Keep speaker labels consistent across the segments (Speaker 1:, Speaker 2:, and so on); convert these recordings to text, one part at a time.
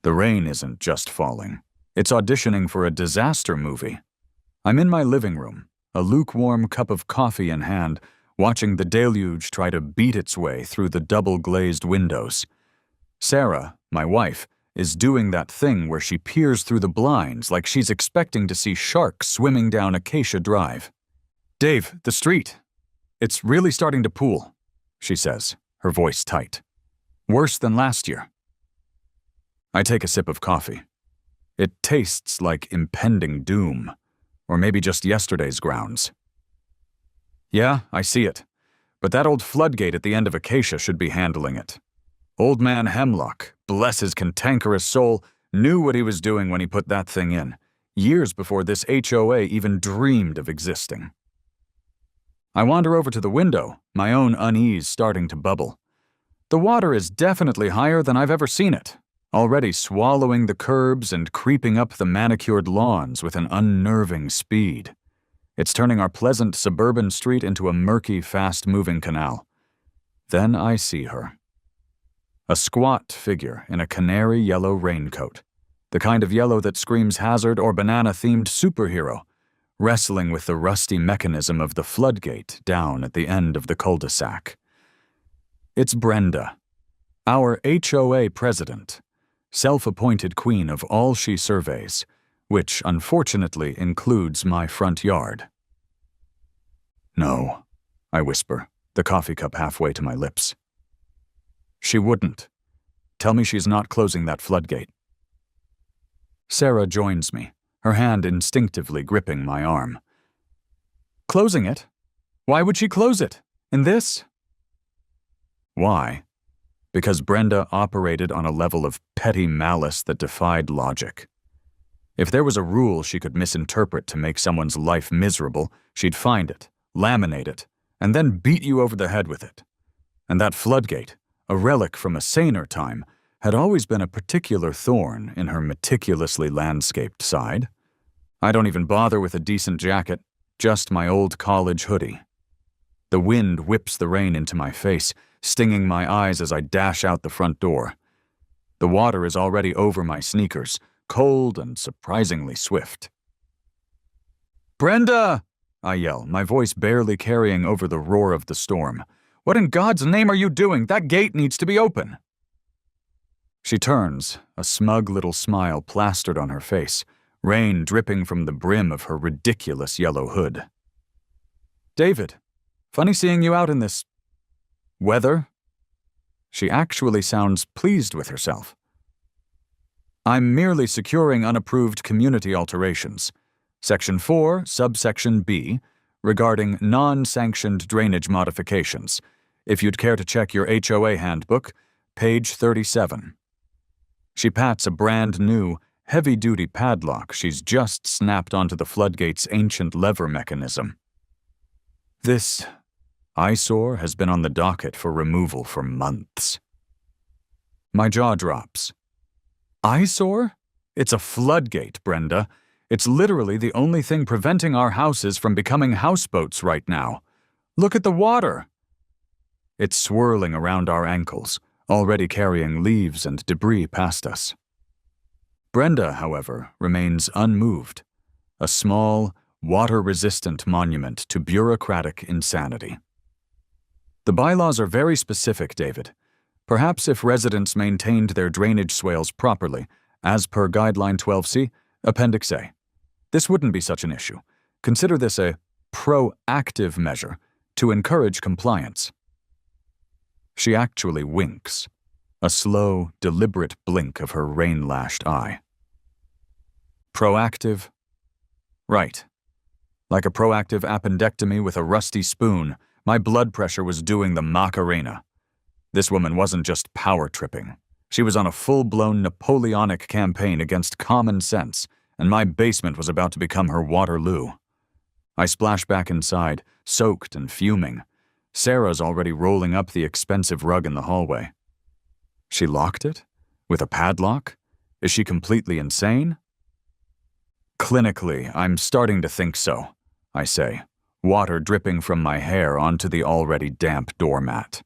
Speaker 1: The rain isn't just falling. It's auditioning for a disaster movie. I'm in my living room, a lukewarm cup of coffee in hand, watching the deluge try to beat its way through the double-glazed windows. Sarah, my wife, is doing that thing where she peers through the blinds like she's expecting to see sharks swimming down Acacia Drive. "Dave, the street. It's really starting to pool," she says, her voice tight. "Worse than last year." I take a sip of coffee. It tastes like impending doom, or maybe just yesterday's grounds. "Yeah, I see it. But that old floodgate at the end of Acacia should be handling it. Old man Hemlock, bless his cantankerous soul, knew what he was doing when he put that thing in, years before this HOA even dreamed of existing." I wander over to the window, my own unease starting to bubble. The water is definitely higher than I've ever seen it, already swallowing the curbs and creeping up the manicured lawns with an unnerving speed. It's turning our pleasant suburban street into a murky, fast-moving canal. Then I see her. A squat figure in a canary yellow raincoat, the kind of yellow that screams hazard or banana-themed superhero, wrestling with the rusty mechanism of the floodgate down at the end of the cul-de-sac. It's Brenda, our HOA president, self-appointed queen of all she surveys, which unfortunately includes my front yard. "No," I whisper, the coffee cup halfway to my lips. "She wouldn't. Tell me she's not closing that floodgate." Sarah joins me, her hand instinctively gripping my arm. "Closing it? Why would she close it? In this?" Why? Because Brenda operated on a level of petty malice that defied logic. If there was a rule she could misinterpret to make someone's life miserable, she'd find it, laminate it, and then beat you over the head with it. And that floodgate, a relic from a saner time, had always been a particular thorn in her meticulously landscaped side. I don't even bother with a decent jacket, just my old college hoodie. The wind whips the rain into my face, stinging my eyes as I dash out the front door. The water is already over my sneakers, cold and surprisingly swift. "Brenda!" I yell, my voice barely carrying over the roar of the storm. "What in God's name are you doing? That gate needs to be open!" She turns, a smug little smile plastered on her face, rain dripping from the brim of her ridiculous yellow hood. "David, funny seeing you out in this weather." She actually sounds pleased with herself. "I'm merely securing unapproved community alterations. Section 4, subsection B, regarding non-sanctioned drainage modifications. If you'd care to check your HOA handbook, page 37. She pats a brand-new, heavy-duty padlock she's just snapped onto the floodgate's ancient lever mechanism. This eyesore has been on the docket for removal for months. My jaw drops. Eyesore? It's a floodgate, Brenda. It's literally the only thing preventing our houses from becoming houseboats right now. Look at the water. It's swirling around our ankles, already carrying leaves and debris past us. Brenda, however, remains unmoved, a small, water-resistant monument to bureaucratic insanity. The bylaws are very specific, David. Perhaps if residents maintained their drainage swales properly, as per Guideline 12C, Appendix A, this wouldn't be such an issue. Consider this a proactive measure to encourage compliance. She actually winks, a slow, deliberate blink of her rain-lashed eye. Proactive? Right. Like a proactive appendectomy with a rusty spoon, my blood pressure was doing the Macarena. This woman wasn't just power-tripping. She was on a full-blown Napoleonic campaign against common sense, and my basement was about to become her Waterloo. I splash back inside, soaked and fuming. Sarah's already rolling up the expensive rug in the hallway. She locked it? With a padlock? Is she completely insane? Clinically, I'm starting to think so, I say, water dripping from my hair onto the already damp doormat.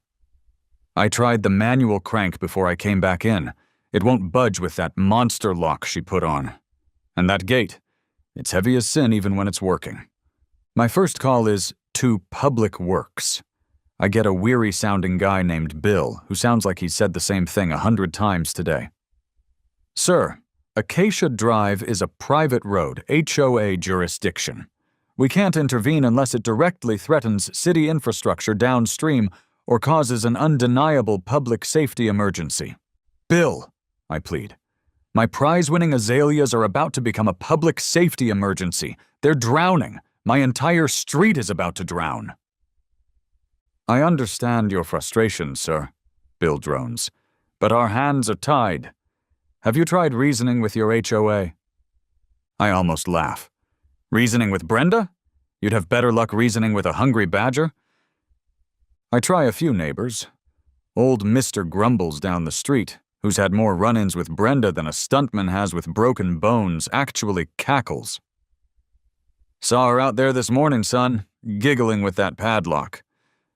Speaker 1: I tried the manual crank before I came back in. It won't budge with that monster lock she put on. And that gate, it's heavy as sin even when it's working. My first call is to Public Works. I get a weary-sounding guy named Bill, who sounds like he's said the same thing 100 times today. Sir, Acacia Drive is a private road, HOA jurisdiction. We can't intervene unless it directly threatens city infrastructure downstream or causes an undeniable public safety emergency. Bill, I plead. My prize-winning azaleas are about to become a public safety emergency. They're drowning. My entire street is about to drown. I understand your frustration, sir, Bill drones, but our hands are tied. Have you tried reasoning with your HOA? I almost laugh. Reasoning with Brenda? You'd have better luck reasoning with a hungry badger? I try a few neighbors. Old Mr. Grumbles down the street, who's had more run-ins with Brenda than a stuntman has with broken bones, actually cackles. Saw her out there this morning, son, giggling with that padlock.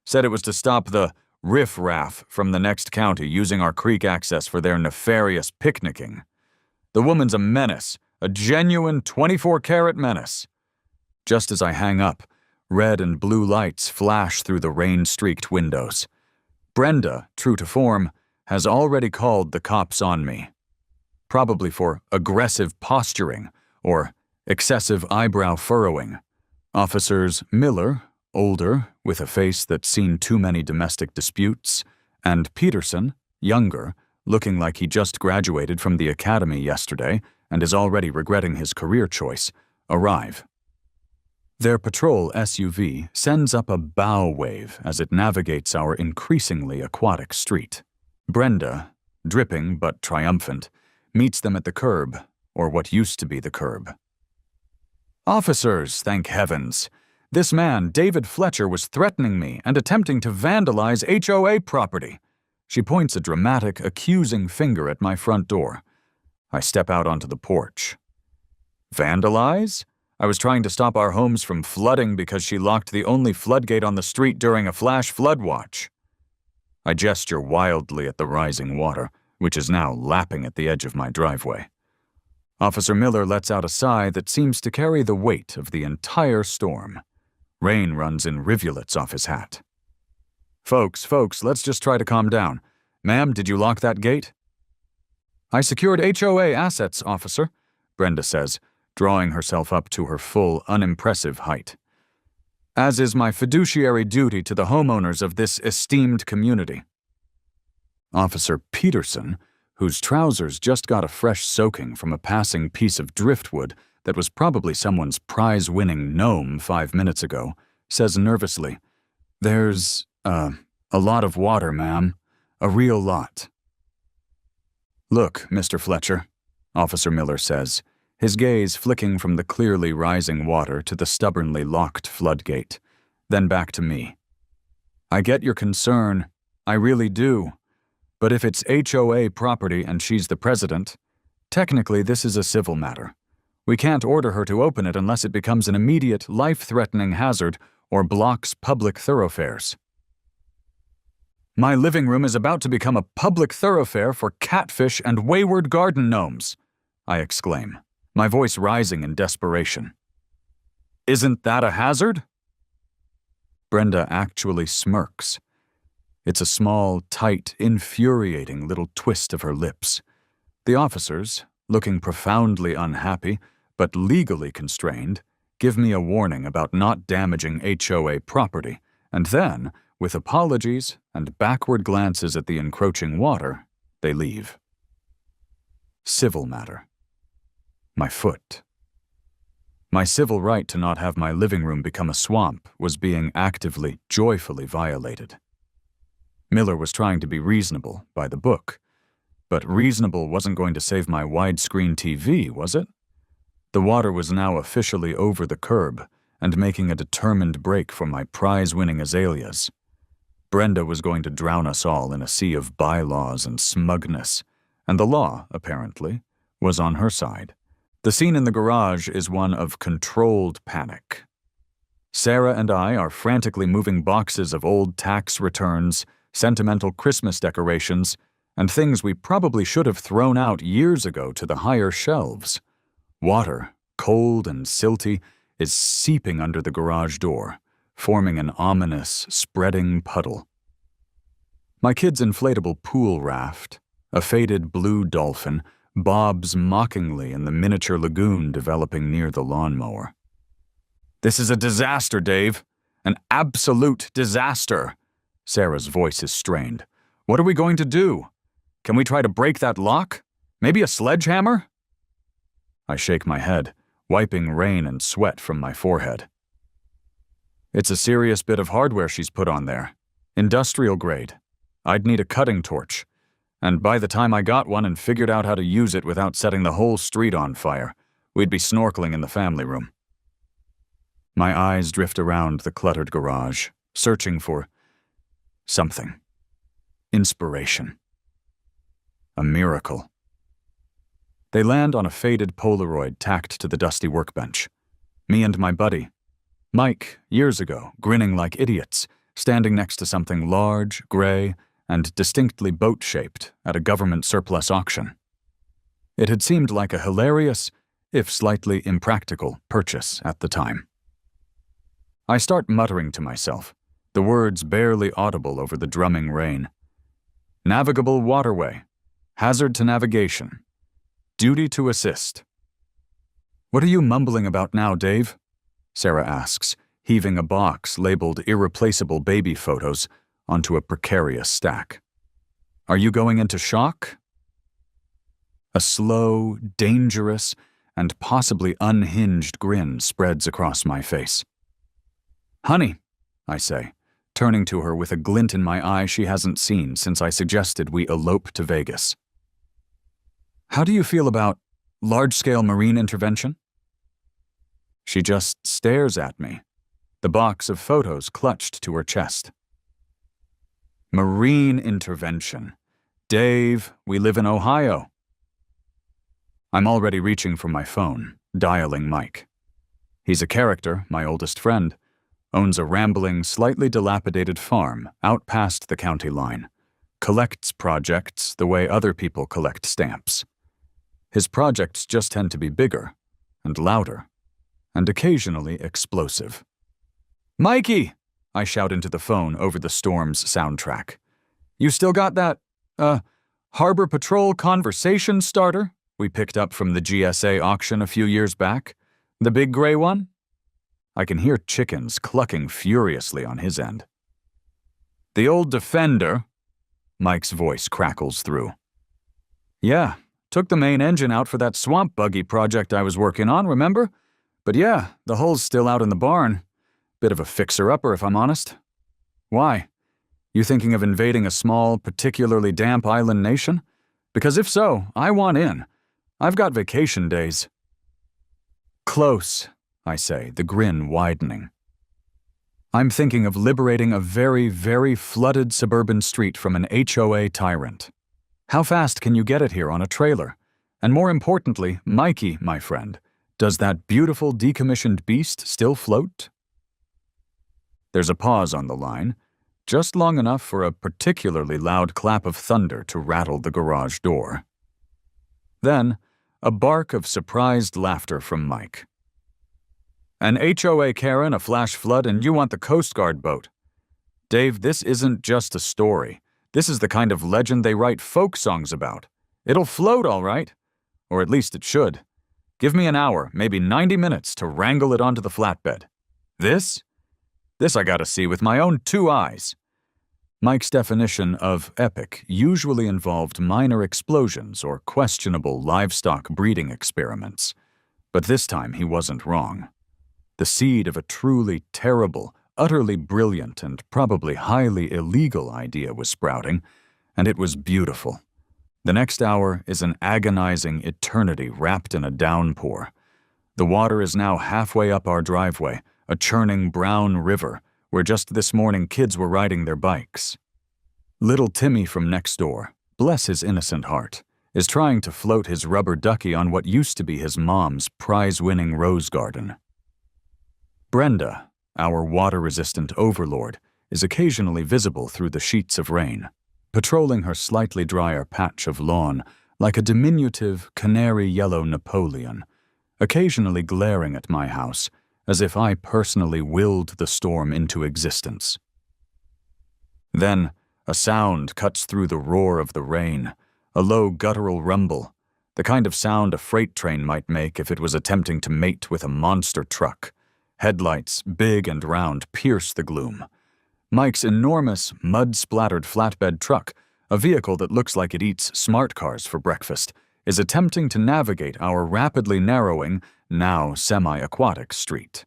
Speaker 1: Said it was to stop the riff-raff from the next county using our creek access for their nefarious picnicking. The woman's a menace, a genuine 24-karat menace. Just as I hang up, red and blue lights flash through the rain-streaked windows. Brenda, true to form, has already called the cops on me. Probably for aggressive posturing or excessive eyebrow furrowing. Officers Miller, older, with a face that's seen too many domestic disputes, and Peterson, younger, looking like he just graduated from the academy yesterday and is already regretting his career choice, arrive. Their patrol SUV sends up a bow wave as it navigates our increasingly aquatic street. Brenda, dripping but triumphant, meets them at the curb, or what used to be the curb. Officers, thank heavens! This man, David Fletcher, was threatening me and attempting to vandalize HOA property. She points a dramatic, accusing finger at my front door. I step out onto the porch. Vandalize? I was trying to stop our homes from flooding because she locked the only floodgate on the street during a flash flood watch. I gesture wildly at the rising water, which is now lapping at the edge of my driveway. Officer Miller lets out a sigh that seems to carry the weight of the entire storm. Rain runs in rivulets off his hat. Folks, let's just try to calm down. Ma'am, did you lock that gate? I secured HOA assets, officer, Brenda says, drawing herself up to her full, unimpressive height. As is my fiduciary duty to the homeowners of this esteemed community. Officer Peterson, whose trousers just got a fresh soaking from a passing piece of driftwood that was probably someone's prize-winning gnome 5 minutes ago, says nervously, "There's, a lot of water, ma'am. A real lot." "Look, Mr. Fletcher," Officer Miller says, his gaze flicking from the clearly rising water to the stubbornly locked floodgate, then back to me. "I get your concern. I really do. But if it's HOA property and she's the president, technically this is a civil matter. We can't order her to open it unless it becomes an immediate, life-threatening hazard or blocks public thoroughfares." "My living room is about to become a public thoroughfare for catfish and wayward garden gnomes," I exclaim, my voice rising in desperation. "Isn't that a hazard?" Brenda actually smirks. It's a small, tight, infuriating little twist of her lips. The officers, looking profoundly unhappy, but legally constrained, give me a warning about not damaging HOA property, and then, with apologies and backward glances at the encroaching water, they leave. Civil matter. My foot. My civil right to not have my living room become a swamp was being actively, joyfully violated. Miller was trying to be reasonable, by the book. But reasonable wasn't going to save my widescreen TV, was it? The water was now officially over the curb and making a determined break for my prize-winning azaleas. Brenda was going to drown us all in a sea of bylaws and smugness, and the law, apparently, was on her side. The scene in the garage is one of controlled panic. Sarah and I are frantically moving boxes of old tax returns, sentimental Christmas decorations, and things we probably should have thrown out years ago to the higher shelves. Water, cold and silty, is seeping under the garage door, forming an ominous, spreading puddle. My kid's inflatable pool raft, a faded blue dolphin, bobs mockingly in the miniature lagoon developing near the lawnmower. "This is a disaster, Dave. An absolute disaster." Sarah's voice is strained. "What are we going to do? Can we try to break that lock? Maybe a sledgehammer?" I shake my head, wiping rain and sweat from my forehead. "It's a serious bit of hardware she's put on there. Industrial grade. I'd need a cutting torch. And by the time I got one and figured out how to use it without setting the whole street on fire, we'd be snorkeling in the family room." My eyes drift around the cluttered garage, searching for something. Inspiration. A miracle. They land on a faded Polaroid tacked to the dusty workbench. Me and my buddy, Mike, years ago, grinning like idiots, standing next to something large, gray, and distinctly boat-shaped at a government surplus auction. It had seemed like a hilarious, if slightly impractical, purchase at the time. I start muttering to myself, the words barely audible over the drumming rain. Navigable waterway. Hazard to navigation. Duty to assist. "What are you mumbling about now, Dave?" Sarah asks, heaving a box labeled irreplaceable baby photos onto a precarious stack. "Are you going into shock?" A slow, dangerous, and possibly unhinged grin spreads across my face. "Honey," I say, turning to her with a glint in my eye she hasn't seen since I suggested we elope to Vegas. "How do you feel about large-scale marine intervention?" She just stares at me, the box of photos clutched to her chest. Marine intervention. Dave, we live in Ohio. I'm already reaching for my phone, dialing Mike. He's a character, my oldest friend, owns a rambling, slightly dilapidated farm out past the county line, collects projects the way other people collect stamps. His projects just tend to be bigger and louder and occasionally explosive. "Mikey!" I shout into the phone over the storm's soundtrack. "You still got that, Harbor Patrol conversation starter we picked up from the GSA auction a few years back? The big gray one?" I can hear chickens clucking furiously on his end. "The old Defender," Mike's voice crackles through. "Yeah, took the main engine out for that swamp buggy project I was working on, remember? But yeah, the hull's still out in the barn. Bit of a fixer-upper, if I'm honest. Why? You thinking of invading a small, particularly damp island nation? Because if so, I want in. I've got vacation days." "Close," I say, the grin widening. "I'm thinking of liberating a very, very flooded suburban street from an HOA tyrant. How fast can you get it here on a trailer? And more importantly, Mikey, my friend, does that beautiful decommissioned beast still float?" There's a pause on the line, just long enough for a particularly loud clap of thunder to rattle the garage door. Then, a bark of surprised laughter from Mike. "An HOA Karen, a flash flood, and you want the Coast Guard boat. Dave, this isn't just a story. This is the kind of legend they write folk songs about. It'll float, all right. Or at least it should. Give me an hour, maybe 90 minutes, to wrangle it onto the flatbed. This I gotta see with my own 2 eyes." Mike's definition of epic usually involved minor explosions or questionable livestock breeding experiments. But this time he wasn't wrong. The seed of a truly terrible, utterly brilliant, and probably highly illegal idea was sprouting, and it was beautiful. The next hour is an agonizing eternity wrapped in a downpour. The water is now halfway up our driveway, a churning brown river where just this morning kids were riding their bikes. Little Timmy from next door, bless his innocent heart, is trying to float his rubber ducky on what used to be his mom's prize-winning rose garden. Brenda, our water-resistant overlord, is occasionally visible through the sheets of rain. patrolling her slightly drier patch of lawn like a diminutive canary yellow Napoleon, occasionally glaring at my house as if I personally willed the storm into existence. Then, a sound cuts through the roar of the rain, a low guttural rumble, the kind of sound a freight train might make if it was attempting to mate with a monster truck. Headlights, big and round, pierce the gloom. Mike's enormous, mud-splattered flatbed truck, a vehicle that looks like it eats smart cars for breakfast, is attempting to navigate our rapidly narrowing, now semi-aquatic street.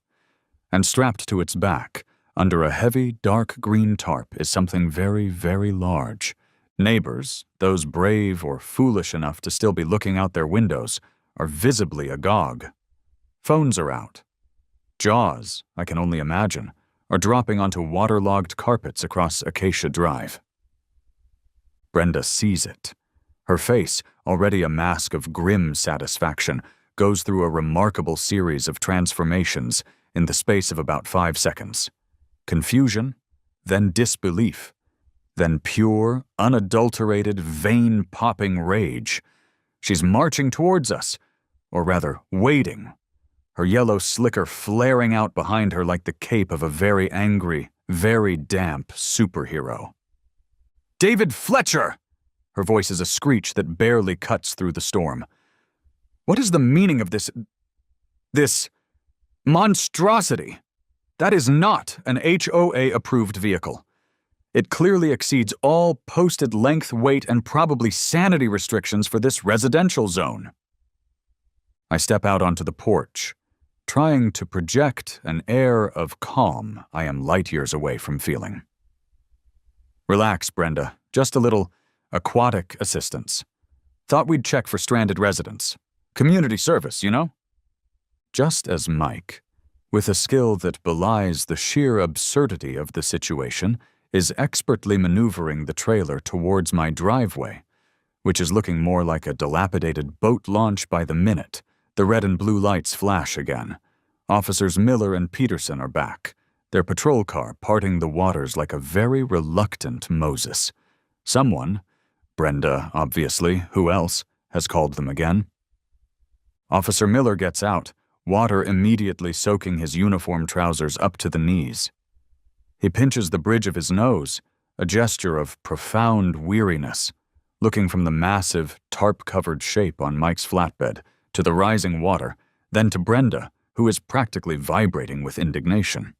Speaker 1: And strapped to its back, under a heavy, dark green tarp, is something very, very large. Neighbors, those brave or foolish enough to still be looking out their windows, are visibly agog. Phones are out. Jaws, I can only imagine, are dropping onto waterlogged carpets across Acacia Drive. Brenda sees it. Her face, already a mask of grim satisfaction, goes through a remarkable series of transformations in the space of about 5 seconds. Confusion, then disbelief, then pure, unadulterated, vein-popping rage. She's marching towards us, or rather, waiting, her yellow slicker flaring out behind her like the cape of a very angry, very damp superhero. "David Fletcher!" Her voice is a screech that barely cuts through the storm. "What is the meaning of this monstrosity? That is not an HOA-approved vehicle. It clearly exceeds all posted length, weight, and probably sanity restrictions for this residential zone." I step out onto the porch, trying to project an air of calm I am light years away from feeling. "Relax, Brenda. Just a little aquatic assistance. Thought we'd check for stranded residents. Community service, you know?" Just as Mike, with a skill that belies the sheer absurdity of the situation, is expertly maneuvering the trailer towards my driveway, which is looking more like a dilapidated boat launch by the minute. The red and blue lights flash again. Officers Miller and Peterson are back, their patrol car parting the waters like a very reluctant Moses. Someone, Brenda, obviously, who else, has called them again. Officer Miller gets out, water immediately soaking his uniform trousers up to the knees. He pinches the bridge of his nose, a gesture of profound weariness, looking from the massive, tarp-covered shape on Mike's flatbed to the rising water, then to Brenda, who is practically vibrating with indignation.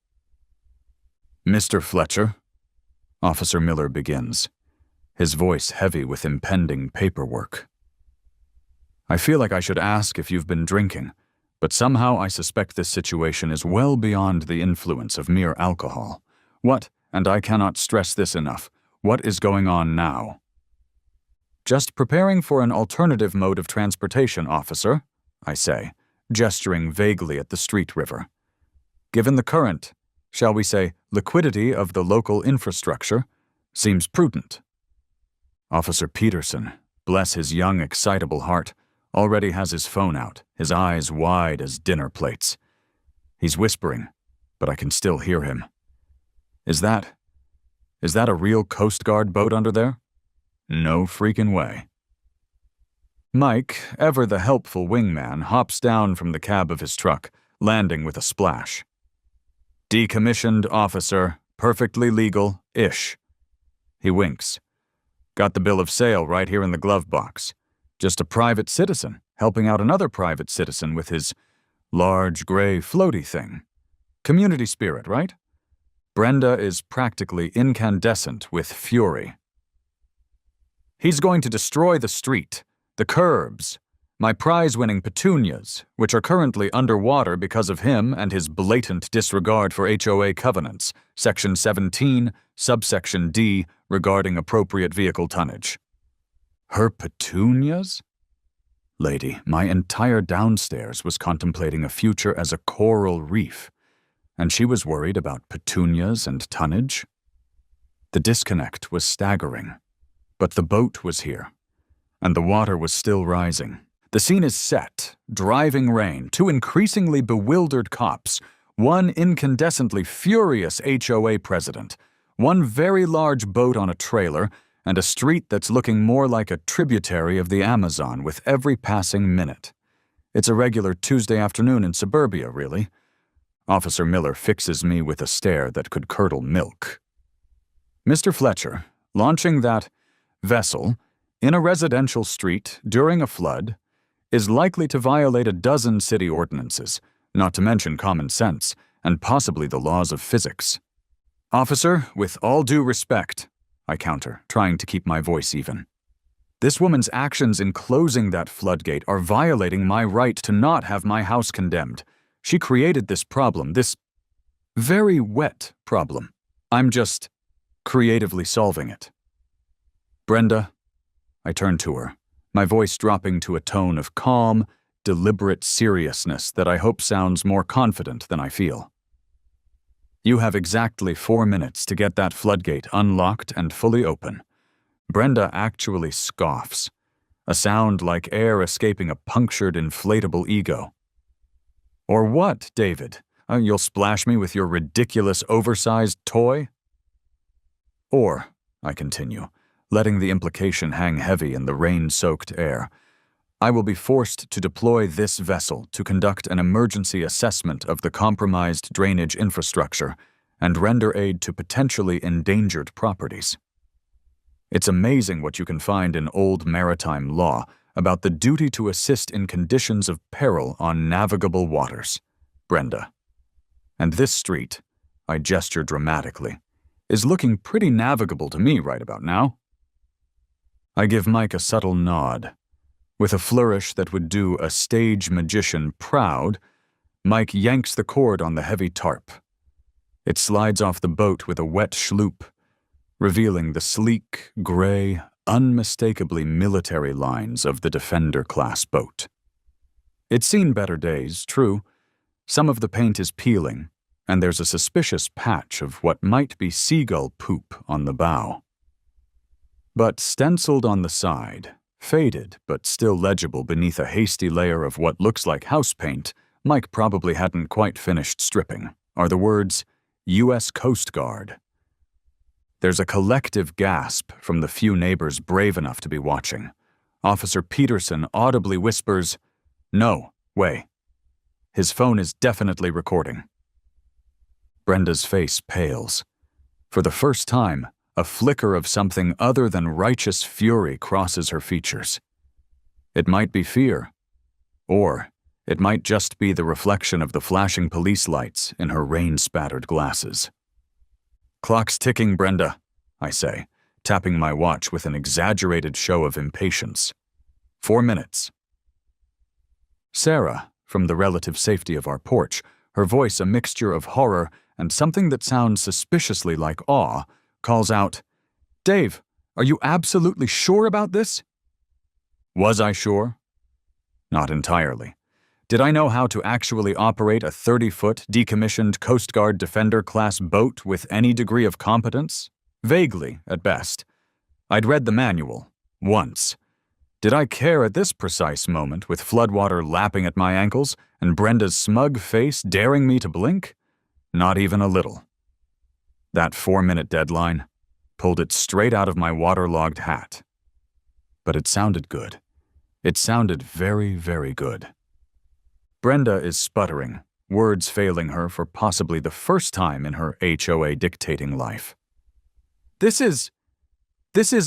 Speaker 1: "Mr. Fletcher," Officer Miller begins, his voice heavy with impending paperwork. "I feel like I should ask if you've been drinking, but somehow I suspect this situation is well beyond the influence of mere alcohol. What, and I cannot stress this enough, what is going on now?" "Just preparing for an alternative mode of transportation, officer," I say, gesturing vaguely at the street river. "Given the current, shall we say, liquidity of the local infrastructure, seems prudent." Officer Peterson, bless his young, excitable heart, already has his phone out, his eyes wide as dinner plates. He's whispering, but I can still hear him. Is that a real Coast Guard boat under there? No freaking way." Mike, ever the helpful wingman, hops down from the cab of his truck, landing with a splash. "Decommissioned officer, perfectly legal-ish." He winks. "Got the bill of sale right here in the glove box. Just a private citizen helping out another private citizen with his large gray floaty thing. Community spirit, right? Brenda is practically incandescent with fury. He's going to destroy the street, the curbs, my prize-winning petunias, which are currently underwater because of him and his blatant disregard for HOA covenants, Section 17, subsection D, regarding appropriate vehicle tonnage. Her petunias? Lady, my entire downstairs was contemplating a future as a coral reef, and she was worried about petunias and tonnage? The disconnect was staggering, but the boat was here, and the water was still rising. The scene is set, driving rain, two increasingly bewildered cops, one incandescently furious HOA president, one very large boat on a trailer, and a street that's looking more like a tributary of the Amazon with every passing minute. It's a regular Tuesday afternoon in suburbia, really. Officer Miller fixes me with a stare that could curdle milk. Mr. Fletcher, launching that vessel in a residential street during a flood is likely to violate a dozen city ordinances, not to mention common sense, and possibly the laws of physics. Officer, with all due respect, I counter, trying to keep my voice even. This woman's actions in closing that floodgate are violating my right to not have my house condemned. She created this problem, this very wet problem. I'm just creatively solving it. Brenda, I turn to her, my voice dropping to a tone of calm, deliberate seriousness that I hope sounds more confident than I feel. You have exactly 4 minutes to get that floodgate unlocked and fully open. Brenda actually scoffs, a sound like air escaping a punctured inflatable ego. Or what, David? You'll splash me with your ridiculous oversized toy? Or, I continue, letting the implication hang heavy in the rain-soaked air, I will be forced to deploy this vessel to conduct an emergency assessment of the compromised drainage infrastructure and render aid to potentially endangered properties. It's amazing what you can find in old maritime law about the duty to assist in conditions of peril on navigable waters, Brenda. And this street, I gesture dramatically, is looking pretty navigable to me right about now. I give Mike a subtle nod. With a flourish that would do a stage magician proud, Mike yanks the cord on the heavy tarp. It slides off the boat with a wet schloop, revealing the sleek, gray, unmistakably military lines of the Defender-class boat. It's seen better days, true. Some of the paint is peeling, and there's a suspicious patch of what might be seagull poop on the bow. But stenciled on the side, faded but still legible beneath a hasty layer of what looks like house paint Mike probably hadn't quite finished stripping, are the words, U.S. Coast Guard. There's a collective gasp from the few neighbors brave enough to be watching. Officer Peterson audibly whispers, "No, way." His phone is definitely recording. Brenda's face pales. For the first time, a flicker of something other than righteous fury crosses her features. It might be fear, or it might just be the reflection of the flashing police lights in her rain-spattered glasses. "Clock's ticking, Brenda," I say, tapping my watch with an exaggerated show of impatience. 4 minutes. Sarah, from the relative safety of our porch, her voice a mixture of horror and something that sounds suspiciously like awe, calls out, "Dave, are you absolutely sure about this?" Was I sure? Not entirely. Did I know how to actually operate a 30-foot decommissioned Coast Guard Defender-class boat with any degree of competence? Vaguely, at best. I'd read the manual, once. Did I care at this precise moment with floodwater lapping at my ankles and Brenda's smug face daring me to blink? Not even a little. That 4-minute deadline pulled it straight out of my waterlogged hat. But it sounded good. It sounded very, very good. Brenda is sputtering, words failing her for possibly the first time in her HOA dictating life. This is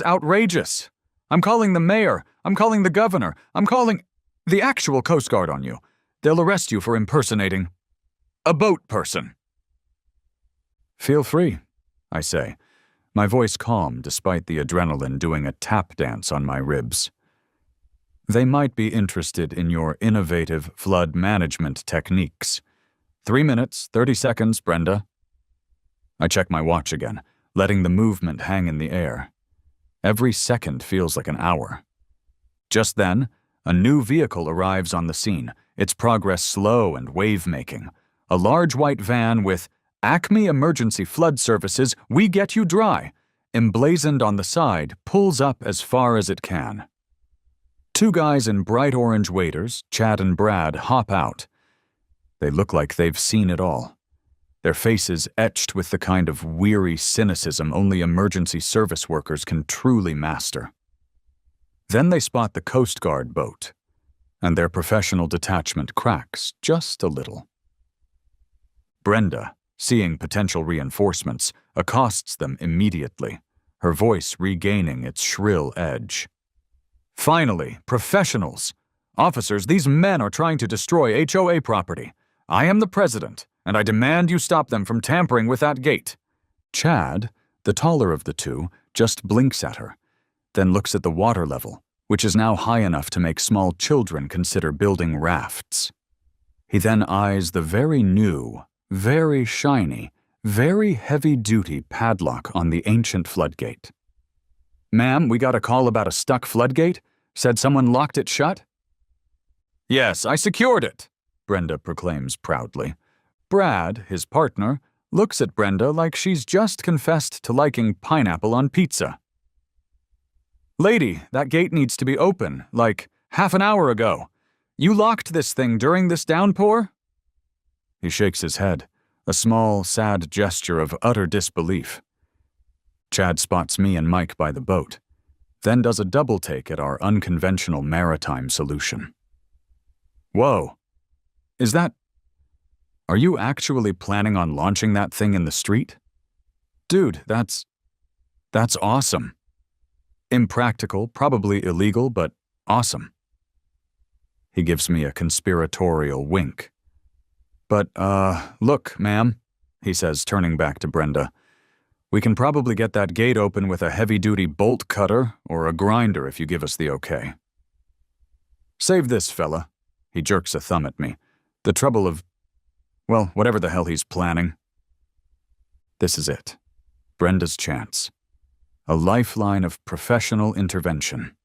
Speaker 1: outrageous. I'm calling the mayor. I'm calling the governor. I'm calling the actual Coast Guard on you. They'll arrest you for impersonating a boat person." "Feel free," I say, my voice calm despite the adrenaline doing a tap dance on my ribs. "They might be interested in your innovative flood management techniques. 3 minutes, 30 seconds, Brenda." I check my watch again, letting the movement hang in the air. Every second feels like an hour. Just then, a new vehicle arrives on the scene, its progress slow and wave-making. A large white van with "Acme Emergency Flood Services, we get you dry," emblazoned on the side, pulls up as far as it can. 2 guys in bright orange waders, Chad and Brad, hop out. They look like they've seen it all. their faces etched with the kind of weary cynicism only emergency service workers can truly master. Then they spot the Coast Guard boat, and their professional detachment cracks just a little. Brenda, seeing potential reinforcements, accosts them immediately, her voice regaining its shrill edge. "Finally, professionals! Officers, these men are trying to destroy HOA property. I am the president, and I demand you stop them from tampering with that gate." Chad, the taller of the two, just blinks at her, then looks at the water level, which is now high enough to make small children consider building rafts. He then eyes the very new, very shiny, very heavy-duty padlock on the ancient floodgate. "Ma'am, we got a call about a stuck floodgate? Said someone locked it shut?" "Yes, I secured it," Brenda proclaims proudly. Brad, his partner, looks at Brenda like she's just confessed to liking pineapple on pizza. "Lady, that gate needs to be open, like half an hour ago. You locked this thing during this downpour?" He shakes his head, a small, sad gesture of utter disbelief. Chad spots me and Mike by the boat, then does a double take at our unconventional maritime solution. "Whoa. Are you actually planning on launching that thing in the street?" "Dude, that's awesome. Impractical, probably illegal, but awesome." He gives me a conspiratorial wink. "But, look, ma'am," he says, turning back to Brenda. "We can probably get that gate open with a heavy-duty bolt cutter or a grinder if you give us the okay." "Save this, fella." He jerks a thumb at me. "The trouble of, well, whatever the hell he's planning." This is it. Brenda's chance. A lifeline of professional intervention.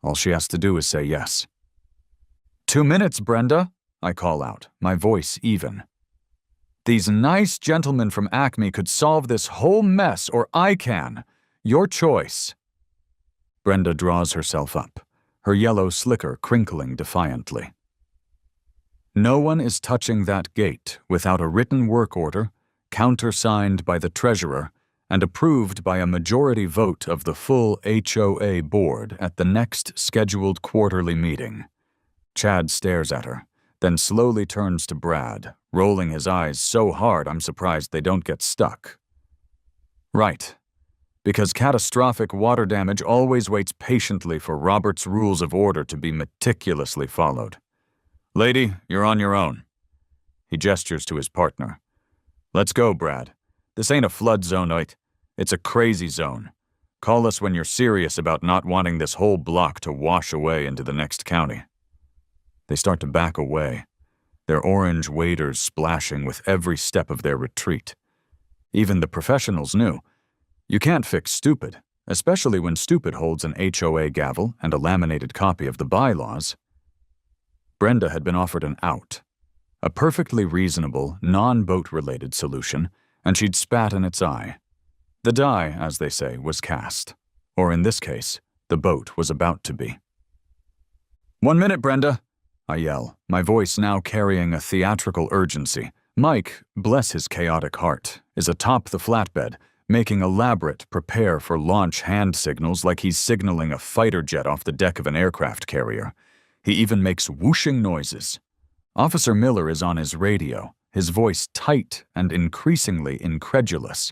Speaker 1: All she has to do is say yes. 2 minutes, Brenda," I call out, my voice even. "These nice gentlemen from Acme could solve this whole mess, or I can. Your choice." Brenda draws herself up, her yellow slicker crinkling defiantly. "No one is touching that gate without a written work order, countersigned by the treasurer, and approved by a majority vote of the full HOA board at the next scheduled quarterly meeting." Chad stares at her, then slowly turns to Brad, rolling his eyes so hard I'm surprised they don't get stuck. "Right. Because catastrophic water damage always waits patiently for Robert's Rules of Order to be meticulously followed. Lady, you're on your own." He gestures to his partner. "Let's go, Brad. This ain't a flood zone, it's a crazy zone. Call us when you're serious about not wanting this whole block to wash away into the next county." They start to back away, their orange waders splashing with every step of their retreat. Even the professionals knew. You can't fix stupid, especially when stupid holds an HOA gavel and a laminated copy of the bylaws. Brenda had been offered an out, a perfectly reasonable, non-boat-related solution, and she'd spat in its eye. The die, as they say, was cast. Or in this case, the boat was about to be. 1 minute, Brenda," I yell, my voice now carrying a theatrical urgency. Mike, bless his chaotic heart, is atop the flatbed, making elaborate prepare for launch hand signals like he's signaling a fighter jet off the deck of an aircraft carrier. He even makes whooshing noises. Officer Miller is on his radio, his voice tight and increasingly incredulous.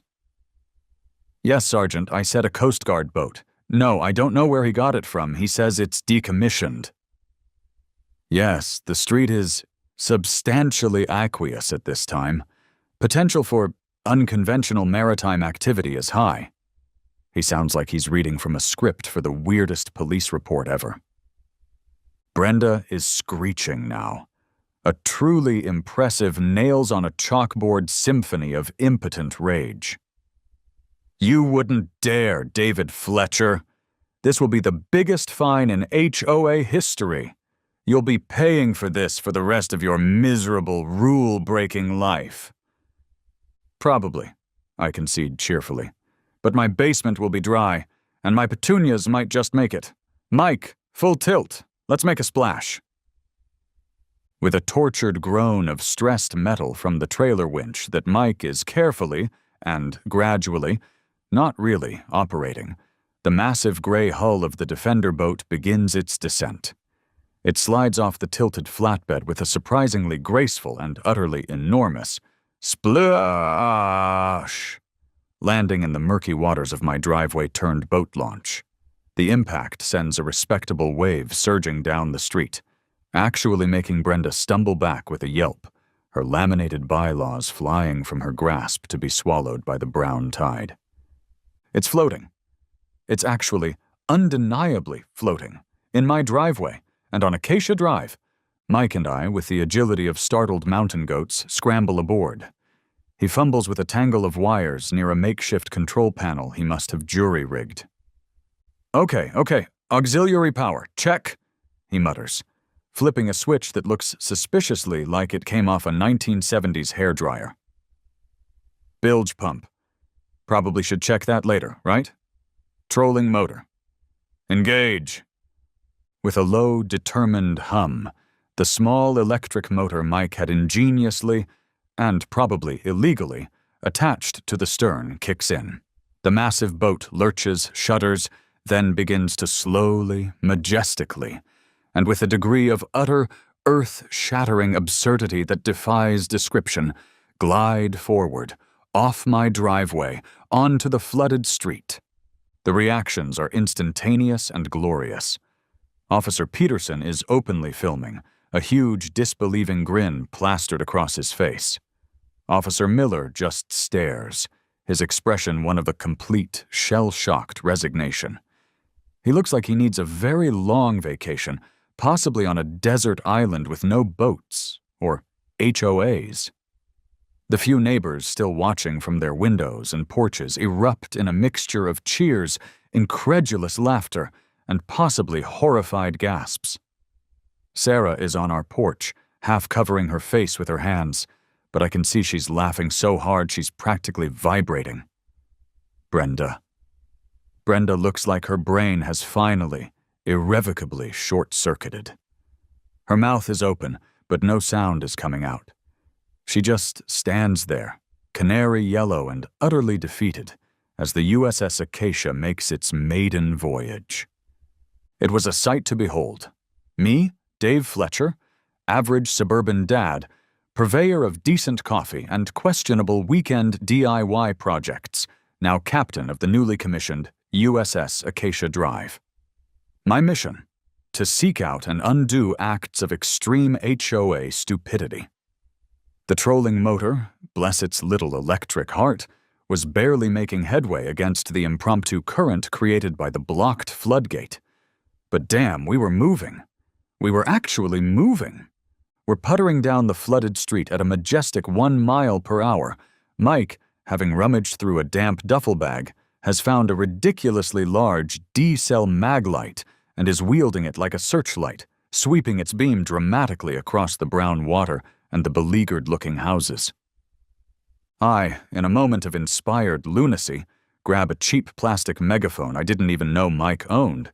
Speaker 1: "Yes, Sergeant, I said a Coast Guard boat. No, I don't know where he got it from. He says it's decommissioned." Yes, the street is substantially aqueous at this time. Potential for unconventional maritime activity is high. He sounds like he's reading from a script for the weirdest police report ever. Brenda is screeching now. A truly impressive nails-on-a-chalkboard symphony of impotent rage. "You wouldn't dare, David Fletcher. This will be the biggest fine in HOA history. You'll be paying for this for the rest of your miserable, rule-breaking life." "Probably," I concede cheerfully. "But my basement will be dry, and my petunias might just make it. Mike, full tilt. Let's make a splash." with a tortured groan of stressed metal from the trailer winch that Mike is carefully, and gradually, not really, operating. The massive gray hull of the Defender boat begins its descent. It slides off the tilted flatbed with a surprisingly graceful and utterly enormous splash, landing in the murky waters of my driveway-turned-boat launch. The impact sends a respectable wave surging down the street, actually making Brenda stumble back with a yelp, her laminated bylaws flying from her grasp to be swallowed by the brown tide. It's floating. It's actually undeniably floating, in my driveway, and on Acacia Drive. Mike and I, with the agility of startled mountain goats, scramble aboard. He fumbles with a tangle of wires near a makeshift control panel he must have jury-rigged. Okay, auxiliary power, check, he mutters, flipping a switch that looks suspiciously like it came off a 1970s hairdryer. Bilge pump. Probably should check that later, right? Trolling motor. Engage. With a low, determined hum, the small electric motor Mike had ingeniously, and probably illegally, attached to the stern kicks in. The massive boat lurches, shudders, then begins to slowly, majestically, and with a degree of utter, earth-shattering absurdity that defies description, glide forward, off my driveway, onto the flooded street. The reactions are instantaneous and glorious. Officer Peterson is openly filming, a huge disbelieving grin plastered across his face. Officer Miller just stares, his expression one of a complete, shell-shocked resignation. He looks like he needs a very long vacation, possibly on a desert island with no boats, or HOAs. The few neighbors still watching from their windows and porches erupt in a mixture of cheers, incredulous laughter, and possibly horrified gasps. Sarah is on our porch, half covering her face with her hands, but I can see she's laughing so hard she's practically vibrating. Brenda. Brenda looks like her brain has finally, irrevocably short-circuited. Her mouth is open, but no sound is coming out. She just stands there, canary yellow and utterly defeated, as the USS Acacia makes its maiden voyage. It was a sight to behold. Me, Dave Fletcher, average suburban dad, purveyor of decent coffee and questionable weekend DIY projects, now captain of the newly commissioned USS Acacia Drive. My mission: to seek out and undo acts of extreme HOA stupidity. The trolling motor, bless its little electric heart, was barely making headway against the impromptu current created by the blocked floodgate. But damn, we were moving. We were actually moving. We're puttering down the flooded street at a majestic 1 mile per hour. Mike, having rummaged through a damp duffel bag, has found a ridiculously large D-cell mag light and is wielding it like a searchlight, sweeping its beam dramatically across the brown water and the beleaguered-looking houses. I, in a moment of inspired lunacy, grab a cheap plastic megaphone I didn't even know Mike owned.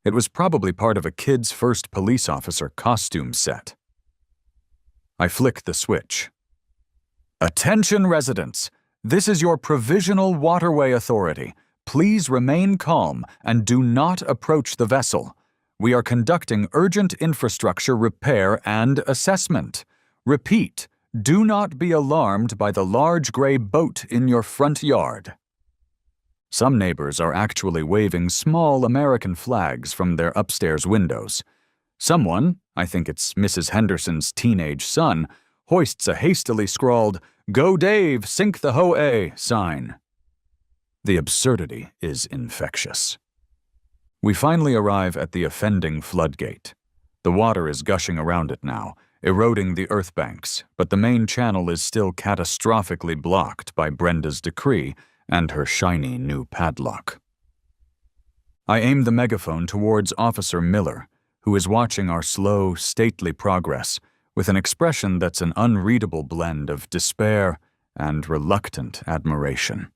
Speaker 1: It was probably part of a kid's first police officer costume set. I flick the switch. Attention residents! This is your Provisional Waterway Authority. Please remain calm and do not approach the vessel. We are conducting urgent infrastructure repair and assessment. Repeat, do not be alarmed by the large gray boat in your front yard. Some neighbors are actually waving small American flags from their upstairs windows. Someone, I think it's Mrs. Henderson's teenage son, hoists a hastily scrawled, "Go Dave, sink the HOA" sign. The absurdity is infectious. We finally arrive at the offending floodgate. The water is gushing around it now, eroding the earth banks, but the main channel is still catastrophically blocked by Brenda's decree and her shiny new padlock. I aim the megaphone towards Officer Miller, who is watching our slow, stately progress with an expression that's an unreadable blend of despair and reluctant admiration.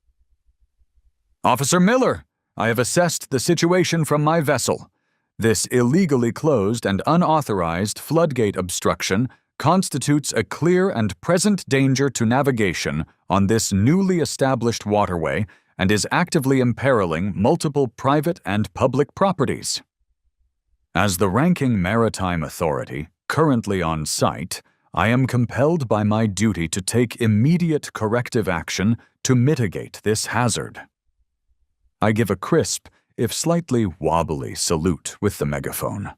Speaker 1: "Officer Miller, I have assessed the situation from my vessel. This illegally closed and unauthorized floodgate obstruction constitutes a clear and present danger to navigation on this newly established waterway and is actively imperiling multiple private and public properties. As the ranking maritime authority currently on site, I am compelled by my duty to take immediate corrective action to mitigate this hazard. I give a crisp, if slightly wobbly, salute with the megaphone.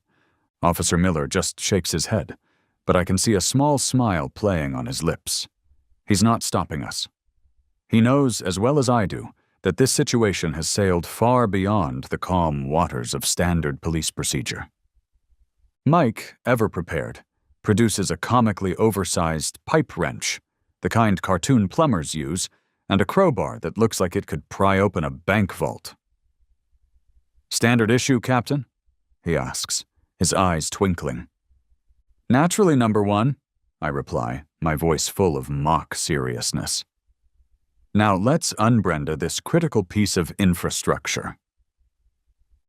Speaker 1: Officer Miller just shakes his head, but I can see a small smile playing on his lips. He's not stopping us. He knows, as well as I do, that this situation has sailed far beyond the calm waters of standard police procedure. Mike, ever prepared, produces a comically oversized pipe wrench, the kind cartoon plumbers use, and a crowbar that looks like it could pry open a bank vault. "Standard issue, Captain?" he asks, his eyes twinkling. "Naturally, number one," I reply, my voice full of mock seriousness. Now let's unbrenda this critical piece of infrastructure.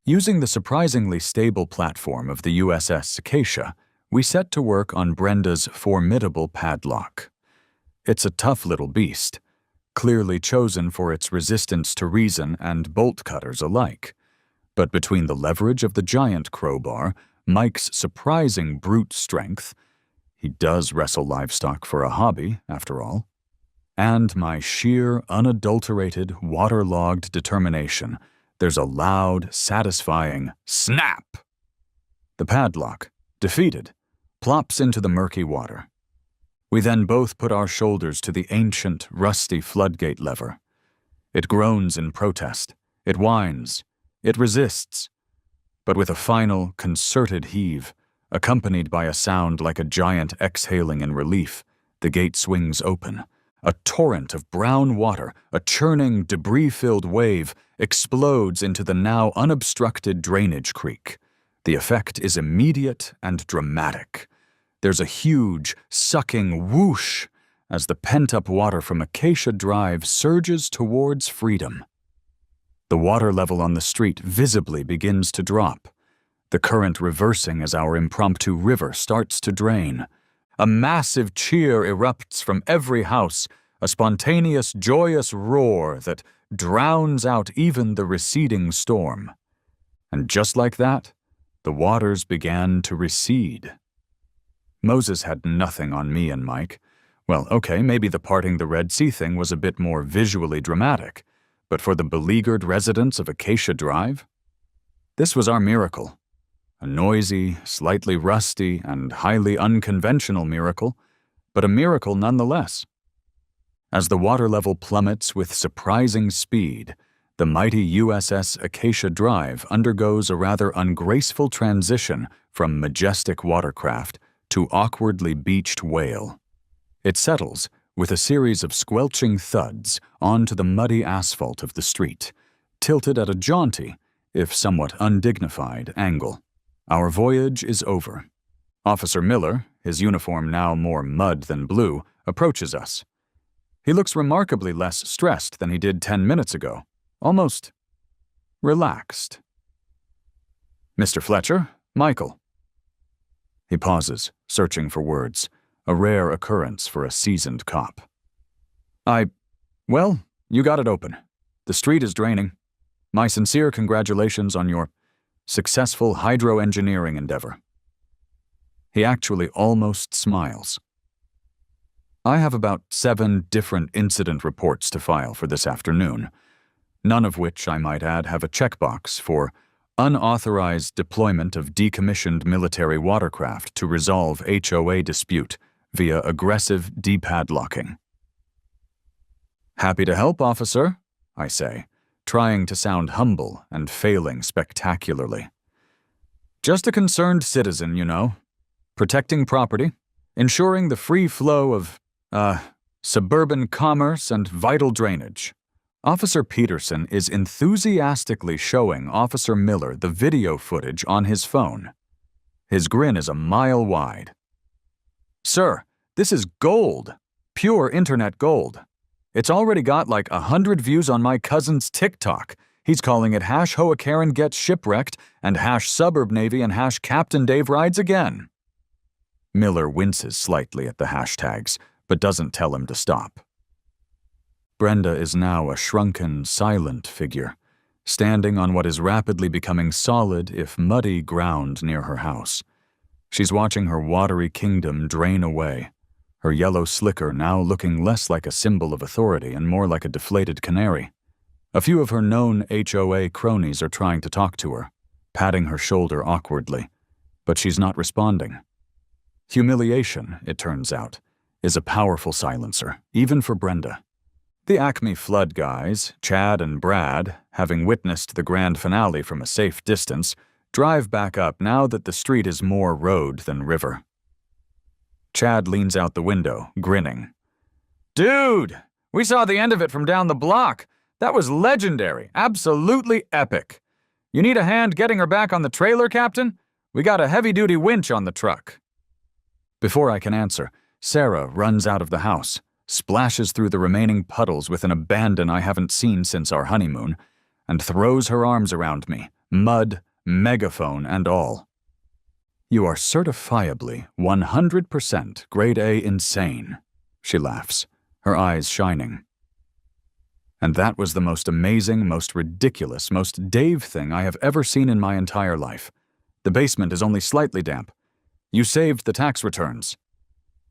Speaker 1: Using the surprisingly stable platform of the USS Acacia, we set to work on Brenda's formidable padlock. It's a tough little beast, clearly chosen for its resistance to reason and bolt cutters alike. But between the leverage of the giant crowbar, Mike's surprising brute strength — he does wrestle livestock for a hobby, after all — and my sheer, unadulterated, waterlogged determination, there's a loud, satisfying snap. The padlock, defeated, plops into the murky water. We then both put our shoulders to the ancient, rusty floodgate lever. It groans in protest. It whines. It resists. But with a final, concerted heave, accompanied by a sound like a giant exhaling in relief, the gate swings open. A torrent of brown water, a churning, debris-filled wave, explodes into the now unobstructed drainage creek. The effect is immediate and dramatic. There's a huge, sucking whoosh as the pent-up water from Acacia Drive surges towards freedom. The water level on the street visibly begins to drop, the current reversing as our impromptu river starts to drain. A massive cheer erupts from every house, a spontaneous, joyous roar that drowns out even the receding storm. And just like that, the waters began to recede. Moses had nothing on me and Mike. Well, okay, maybe the parting the Red Sea thing was a bit more visually dramatic, but for the beleaguered residents of Acacia Drive? This was our miracle. A noisy, slightly rusty, and highly unconventional miracle, but a miracle nonetheless. As the water level plummets with surprising speed, the mighty USS Acacia Drive undergoes a rather ungraceful transition from majestic watercraft to awkwardly beached whale. It settles, with a series of squelching thuds, onto the muddy asphalt of the street, tilted at a jaunty, if somewhat undignified, angle. Our voyage is over. Officer Miller, his uniform now more mud than blue, approaches us. He looks remarkably less stressed than he did 10 minutes ago, almost relaxed. "Mr. Fletcher, Michael." He pauses, searching for words, a rare occurrence for a seasoned cop. Well, you got it open. The street is draining. My sincere congratulations on your successful hydroengineering endeavor." He actually almost smiles. I have about 7 different incident reports to file for this afternoon, none of which, I might add, have a checkbox for unauthorized deployment of decommissioned military watercraft to resolve HOA dispute via aggressive depadlocking. "Happy to help, officer," I say, trying to sound humble and failing spectacularly. "Just a concerned citizen, you know. Protecting property, ensuring the free flow of, suburban commerce and vital drainage." Officer Peterson is enthusiastically showing Officer Miller the video footage on his phone. His grin is a mile wide. "Sir, this is gold. Pure internet gold. It's already got like 100 views on my cousin's TikTok. He's calling it #HOA Karen gets shipwrecked and #Suburb Navy and #Captain Dave rides again. Miller winces slightly at the hashtags, but doesn't tell him to stop. Brenda is now a shrunken, silent figure, standing on what is rapidly becoming solid, if muddy, ground near her house. She's watching her watery kingdom drain away, her yellow slicker now looking less like a symbol of authority and more like a deflated canary. A few of her known HOA cronies are trying to talk to her, patting her shoulder awkwardly, but she's not responding. Humiliation, it turns out, is a powerful silencer, even for Brenda. The Acme Flood guys, Chad and Brad, having witnessed the grand finale from a safe distance, drive back up now that the street is more road than river. Chad leans out the window, grinning. "Dude, we saw the end of it from down the block. That was legendary, absolutely epic. You need a hand getting her back on the trailer, Captain? We got a heavy-duty winch on the truck." Before I can answer, Sarah runs out of the house, splashes through the remaining puddles with an abandon I haven't seen since our honeymoon, and throws her arms around me, mud, megaphone, and all. "You are certifiably 100% grade A insane," she laughs, her eyes shining. And that was the most amazing, most ridiculous, most Dave thing I have ever seen in my entire life. The basement is only slightly damp. You saved the tax returns.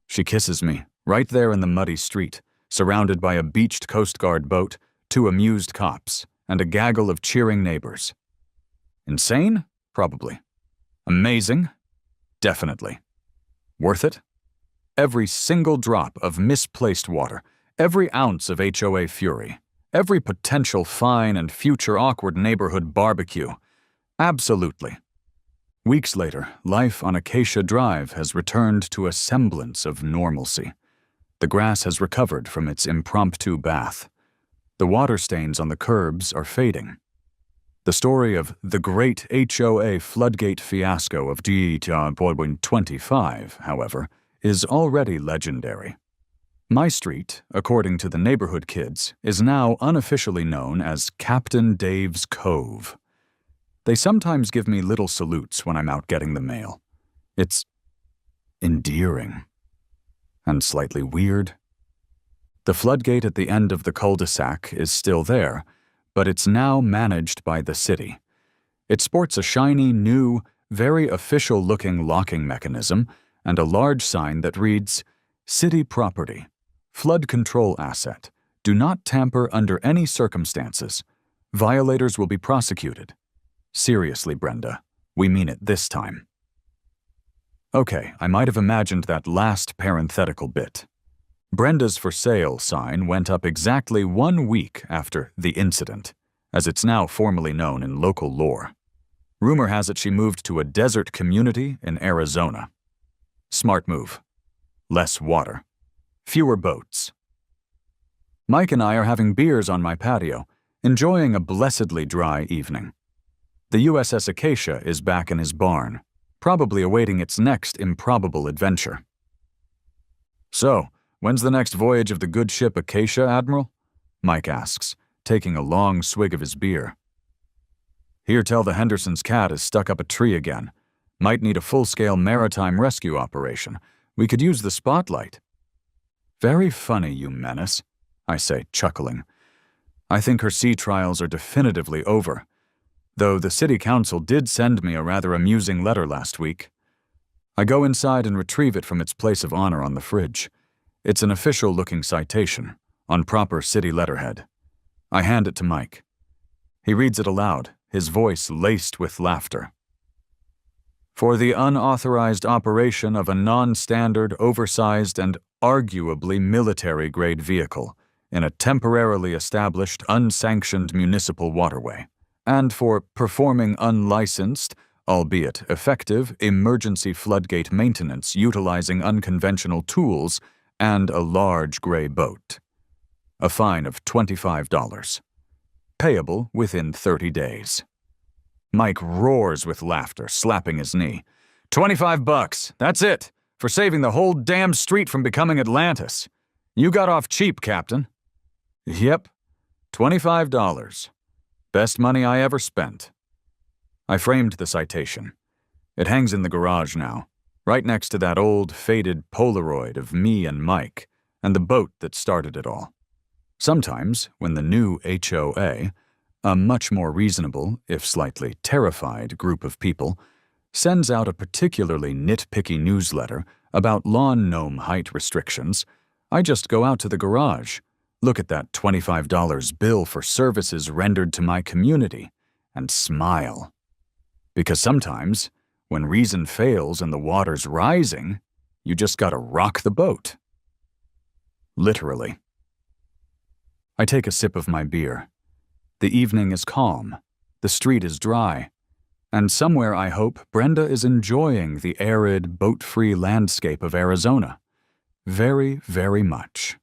Speaker 1: She kisses me, right there in the muddy street, surrounded by a beached Coast Guard boat, 2 amused cops, and a gaggle of cheering neighbors. Insane? Probably. Amazing? Definitely. Worth it? Every single drop of misplaced water, every ounce of HOA fury, every potential fine and future awkward neighborhood barbecue. Absolutely. Weeks later, life on Acacia Drive has returned to a semblance of normalcy. The grass has recovered from its impromptu bath. The water stains on the curbs are fading. The story of the great HOA Floodgate fiasco of 2025, however, is already legendary. My street, according to the neighborhood kids, is now unofficially known as Captain Dave's Cove. They sometimes give me little salutes when I'm out getting the mail. It's endearing and slightly weird. The floodgate at the end of the cul-de-sac is still there, but it's now managed by the city. It sports a shiny, new, very official-looking locking mechanism and a large sign that reads, "City property. Flood control asset. Do not tamper under any circumstances. Violators will be prosecuted. Seriously, Brenda, we mean it this time." Okay, I might have imagined that last parenthetical bit. Brenda's for sale sign went up exactly 1 week after the incident, as it's now formally known in local lore. Rumor has it she moved to a desert community in Arizona. Smart move. Less water. Fewer boats. Mike and I are having beers on my patio, enjoying a blessedly dry evening. The USS Acacia is back in his barn, probably awaiting its next improbable adventure. "So, when's the next voyage of the good ship Acacia, Admiral?" Mike asks, taking a long swig of his beer. "Hear tell the Henderson's cat is stuck up a tree again. Might need a full-scale maritime rescue operation. We could use the spotlight." "Very funny, you menace," I say, chuckling. I think her sea trials are definitively over, though the city council did send me a rather amusing letter last week. I go inside and retrieve it from its place of honor on the fridge. It's an official-looking citation, on proper city letterhead. I hand it to Mike. He reads it aloud, his voice laced with laughter. "For the unauthorized operation of a non-standard, oversized, and arguably military-grade vehicle in a temporarily established, unsanctioned municipal waterway, and for performing unlicensed, albeit effective, emergency floodgate maintenance utilizing unconventional tools and a large gray boat. A fine of $25. Payable within 30 days. Mike roars with laughter, slapping his knee. $25, that's it, for saving the whole damn street from becoming Atlantis. You got off cheap, Captain." "Yep, $25. Best money I ever spent. I framed the citation. It hangs in the garage now, right next to that old, faded Polaroid of me and Mike, and the boat that started it all. Sometimes, when the new HOA, a much more reasonable, if slightly terrified group of people, sends out a particularly nitpicky newsletter about lawn gnome height restrictions, I just go out to the garage, look at that $25 bill for services rendered to my community, and smile. Because sometimes, when reason fails and the water's rising, you just gotta rock the boat. Literally. I take a sip of my beer. The evening is calm, the street is dry, and somewhere I hope Brenda is enjoying the arid, boat-free landscape of Arizona. Very, very much.